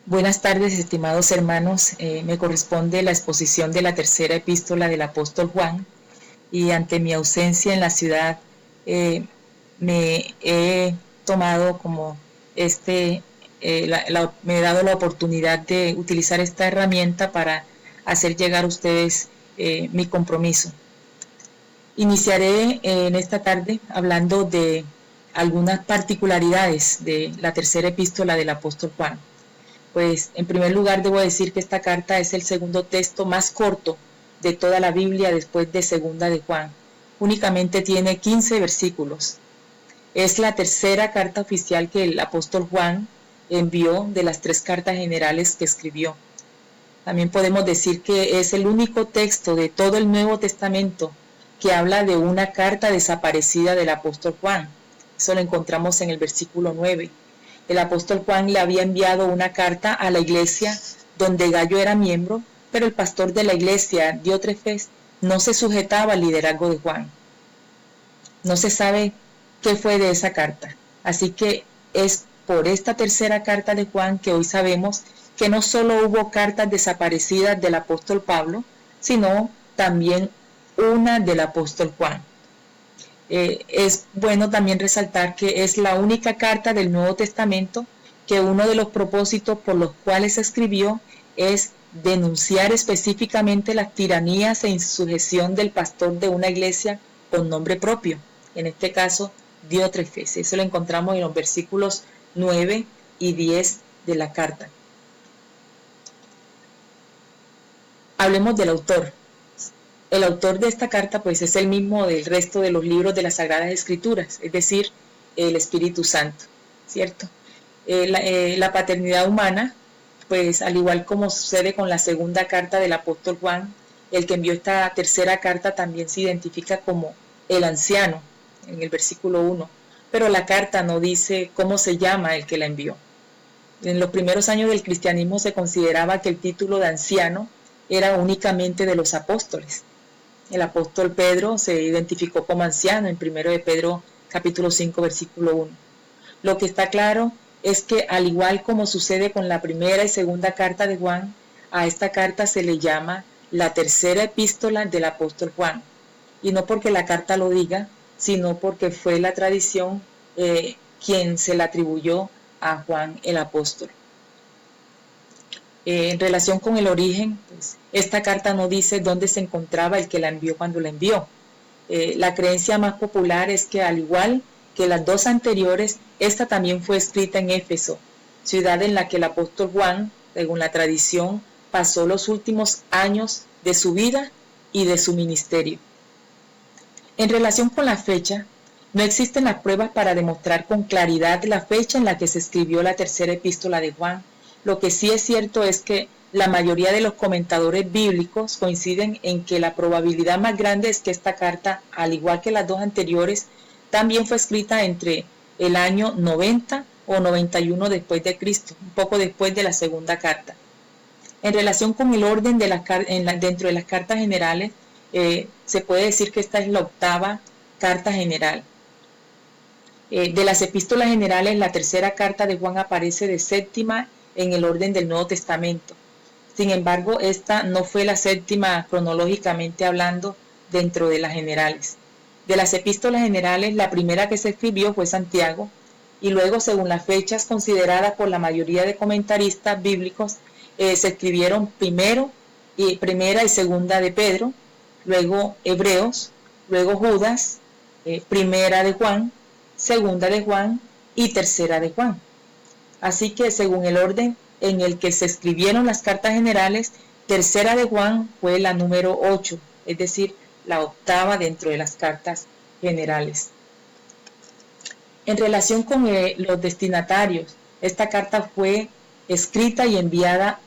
Buenas tardes, estimados hermanos. Me corresponde la exposición de la tercera epístola del apóstol Juan y ante mi ausencia en la ciudad me he tomado como me he dado la oportunidad de utilizar esta herramienta para hacer llegar a ustedes mi compromiso. Iniciaré en esta tarde hablando de algunas particularidades de la tercera epístola del apóstol Juan. Pues en primer lugar debo decir que esta carta es el segundo texto más corto de toda la Biblia después de Segunda de Juan. Únicamente tiene 15 versículos. Es la tercera carta oficial que el apóstol Juan envió de las 3 cartas generales que escribió. También podemos decir que es el único texto de todo el Nuevo Testamento que habla de una carta desaparecida del apóstol Juan. Eso lo encontramos en el versículo 9. El apóstol Juan le había enviado una carta a la iglesia donde Gayo era miembro, pero el pastor de la iglesia, Diótrefes, no se sujetaba al liderazgo de Juan. No se sabe qué fue de esa carta. Así que es por esta tercera carta de Juan que hoy sabemos que no solo hubo cartas desaparecidas del apóstol Pablo, sino también una del apóstol Juan. Es bueno también resaltar que es la única carta del Nuevo Testamento que uno de los propósitos por los cuales se escribió es denunciar específicamente las tiranías e insujeción del pastor de una iglesia con nombre propio, en este caso Diótrefes. Eso lo encontramos en los versículos 9 y 10 de la carta. Hablemos del autor. El autor de esta carta pues es el mismo del resto de los libros de las Sagradas Escrituras, es decir, el Espíritu Santo, ¿cierto? La paternidad humana, pues al igual como sucede con la segunda carta del apóstol Juan, el que envió esta tercera carta también se identifica como el anciano, en el versículo 1, pero la carta no dice cómo se llama el que la envió. En los primeros años del cristianismo se consideraba que el título de anciano era únicamente de los apóstoles. El apóstol Pedro se identificó como anciano en 1 de Pedro capítulo 5 versículo 1. Lo que está claro es que al igual como sucede con la primera y segunda carta de Juan, a esta carta se le llama la tercera epístola del apóstol Juan. Y no porque la carta lo diga, sino porque fue la tradición quien se la atribuyó a Juan el apóstol. En relación con el origen, pues, esta carta no dice dónde se encontraba el que la envió cuando la envió. La creencia más popular es que al igual que las dos anteriores, esta también fue escrita en Éfeso, ciudad en la que el apóstol Juan, según la tradición, pasó los últimos años de su vida y de su ministerio. En relación con la fecha, no existen las pruebas para demostrar con claridad la fecha en la que se escribió la tercera epístola de Juan. Lo que sí es cierto es que la mayoría de los comentadores bíblicos coinciden en que la probabilidad más grande es que esta carta, al igual que las dos anteriores, también fue escrita entre el año 90 o 91 después de Cristo, un poco después de la segunda carta. En relación con el orden de dentro de las cartas generales, se puede decir que esta es la octava carta general. De las epístolas generales, la tercera carta de Juan aparece de séptima en el orden del Nuevo Testamento. Sin embargo, esta no fue la séptima cronológicamente hablando dentro de las generales. De las epístolas generales, la primera que se escribió fue Santiago, y luego, según las fechas consideradas por la mayoría de comentaristas bíblicos, se escribieron primera y segunda de Pedro, luego Hebreos, luego Judas, primera de Juan, segunda de Juan y tercera de Juan. Así que según el orden en el que se escribieron las cartas generales, tercera de Juan fue la número 8, es decir, la octava dentro de las cartas generales. En relación con los destinatarios, esta carta fue escrita y enviada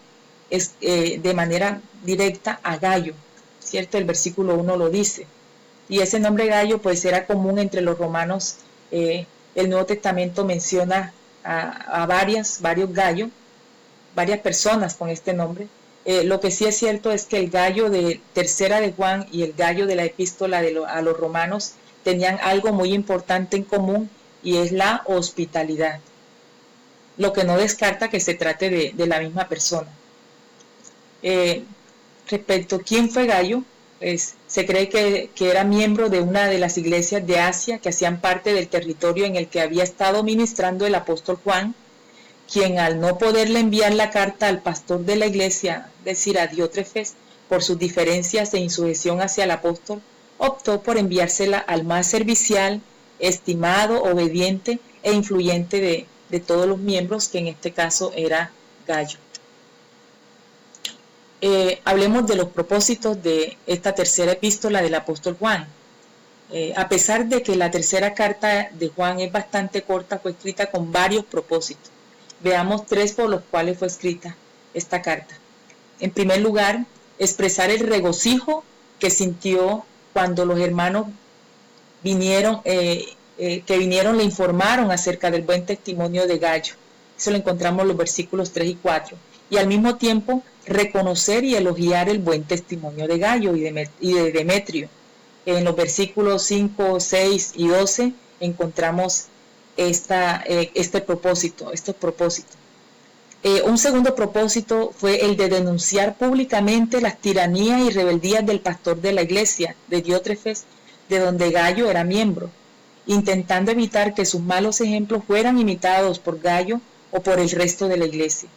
de manera directa a Gayo, ¿cierto? El versículo 1 lo dice. Y ese nombre Gayo pues era común entre los romanos. El Nuevo Testamento menciona a varios Gallos, varias personas con este nombre. Lo que sí es cierto es que el Gallo de tercera de Juan y el Gallo de la epístola a los romanos tenían algo muy importante en común y es la hospitalidad. lo que no descarta que se trate de la misma persona. Respecto a quién fue Gallo, pues, se cree que era miembro de una de las iglesias de Asia que hacían parte del territorio en el que había estado ministrando el apóstol Juan, quien al no poderle enviar la carta al pastor de la iglesia, es decir, a Diótrefes, por sus diferencias e insujeción hacia el apóstol, optó por enviársela al más servicial, estimado, obediente e influyente de todos los miembros, que en este caso era Gallo. Hablemos de los propósitos de esta tercera epístola del apóstol Juan. A pesar de que la tercera carta de Juan es bastante corta, fue escrita con varios propósitos. Veamos 3 por los cuales fue escrita esta carta. En primer lugar, expresar el regocijo que sintió cuando los hermanos vinieron, le informaron acerca del buen testimonio de Gallo. Eso lo encontramos en los versículos 3 y 4. Y al mismo tiempo reconocer y elogiar el buen testimonio de Gallo y de Demetrio. En los versículos 5, 6 y 12 encontramos estos propósitos. Un segundo propósito fue el de denunciar públicamente las tiranías y rebeldías del pastor de la iglesia, de Diótrefes, de donde Gallo era miembro, intentando evitar que sus malos ejemplos fueran imitados por Gallo o por el resto de la iglesia.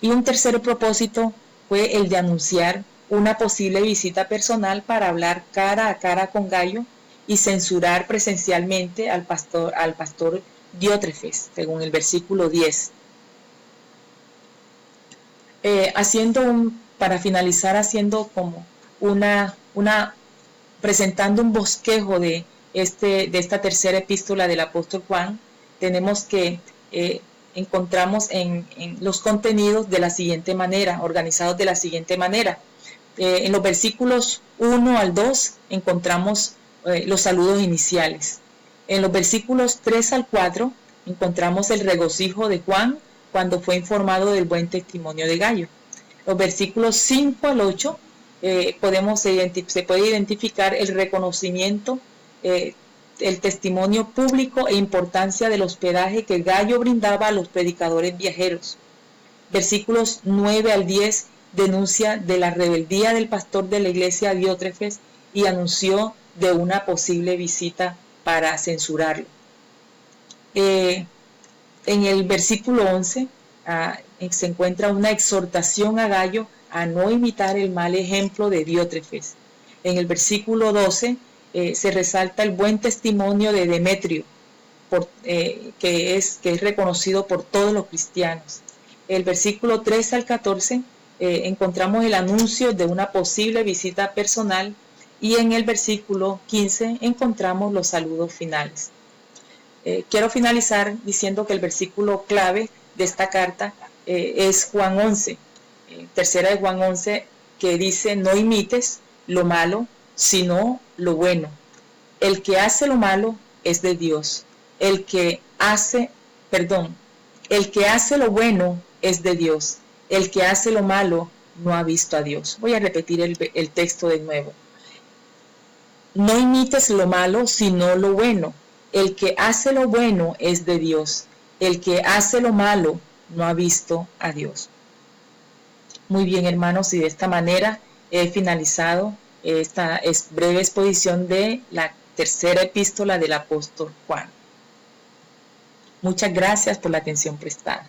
Y un tercer propósito fue el de anunciar una posible visita personal para hablar cara a cara con Gallo y censurar presencialmente al pastor Diótrefes, según el versículo 10. Para finalizar, haciendo como presentando un bosquejo de esta tercera epístola del apóstol Juan, tenemos que encontramos en los contenidos de la siguiente manera, organizados de la siguiente manera. En los versículos 1 al 2 encontramos los saludos iniciales. En los versículos 3 al 4 encontramos el regocijo de Juan cuando fue informado del buen testimonio de Gallo. Los versículos 5 al 8 se puede identificar el reconocimiento, el testimonio público e importancia del hospedaje que Gallo brindaba a los predicadores viajeros. Versículos 9 al 10 denuncia de la rebeldía del pastor de la iglesia Diótrefes y anunció de una posible visita para censurarlo. En el versículo 11 se encuentra una exhortación a Gallo a no imitar el mal ejemplo de Diótrefes. En el versículo 12 se resalta el buen testimonio de Demetrio, que es reconocido por todos los cristianos. El versículo 13 al 14 encontramos el anuncio de una posible visita personal y en el versículo 15 encontramos los saludos finales. Quiero finalizar diciendo que el versículo clave de esta carta es Juan 11, tercera de Juan 11, que dice: no imites lo malo, sino lo bueno. El que hace lo malo es de Dios. El que hace lo bueno es de Dios. El que hace lo malo no ha visto a Dios. Voy a repetir el texto de nuevo. No imites lo malo, sino lo bueno. El que hace lo bueno es de Dios. El que hace lo malo no ha visto a Dios. Muy bien, hermanos, y de esta manera he finalizado esta breve exposición de la tercera epístola del apóstol Juan. Muchas gracias por la atención prestada.